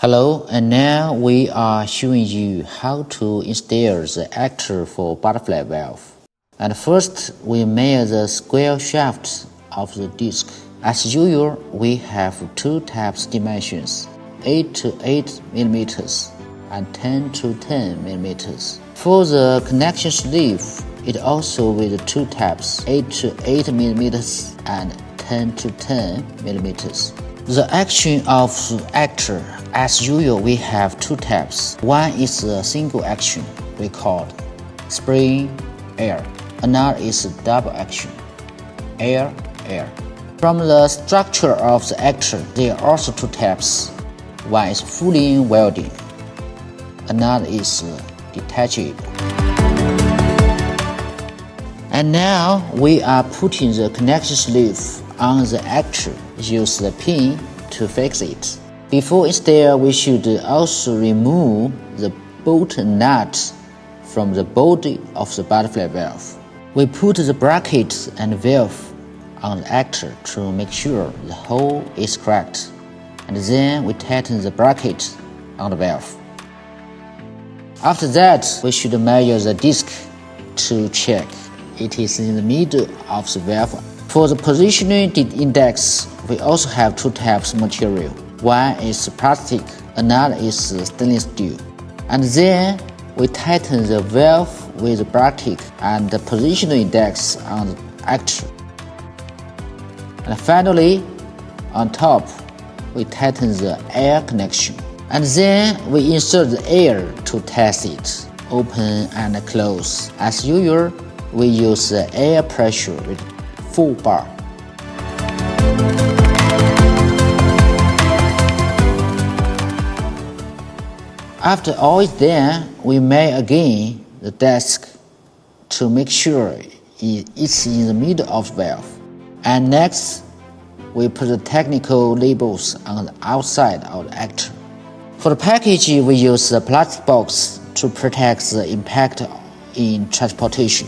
Hello, and now we are showing you how to install the actuator for butterfly valve. And first, we measure the square shaft of the disc. As usual, we have two types dimensions, 8 to 8 mm and 10 to 10 mm. For the connection sleeve, it also with two types, 8 to 8 mm and 10 to 10 mm. The action of the actuator, as usual, we have two types. One is a single action, we call spring air. Another is a double action, air. From the structure of the actuator, there are also two types. One is fully welded, another is detachable. And now we are putting the connection sleeve on the actuator. Use the pin to fix it. Before install, we should also remove the bolt nut from the body of the butterfly valve. We put the bracket and valve on the actuator to make sure the hole is correct, and then we tighten the bracket on the valve. After that, we should measure the disc to check it is in the middle of the valve. For the positioning index, we also have two types of material. One is plastic, another is stainless steel. And then we tighten the valve with the bracket and the positioning index on the actuator. And finally, on top, we tighten the air connection. And then we insert the air to test it, open and close. As usual, we use the air pressure with full bar. After all is done, we measure again the disc to make sure it's in the middle of the valve. And next, we put the technical labels on the outside of the actuator. For the package, we use the plastic box to protect the impact in transportation.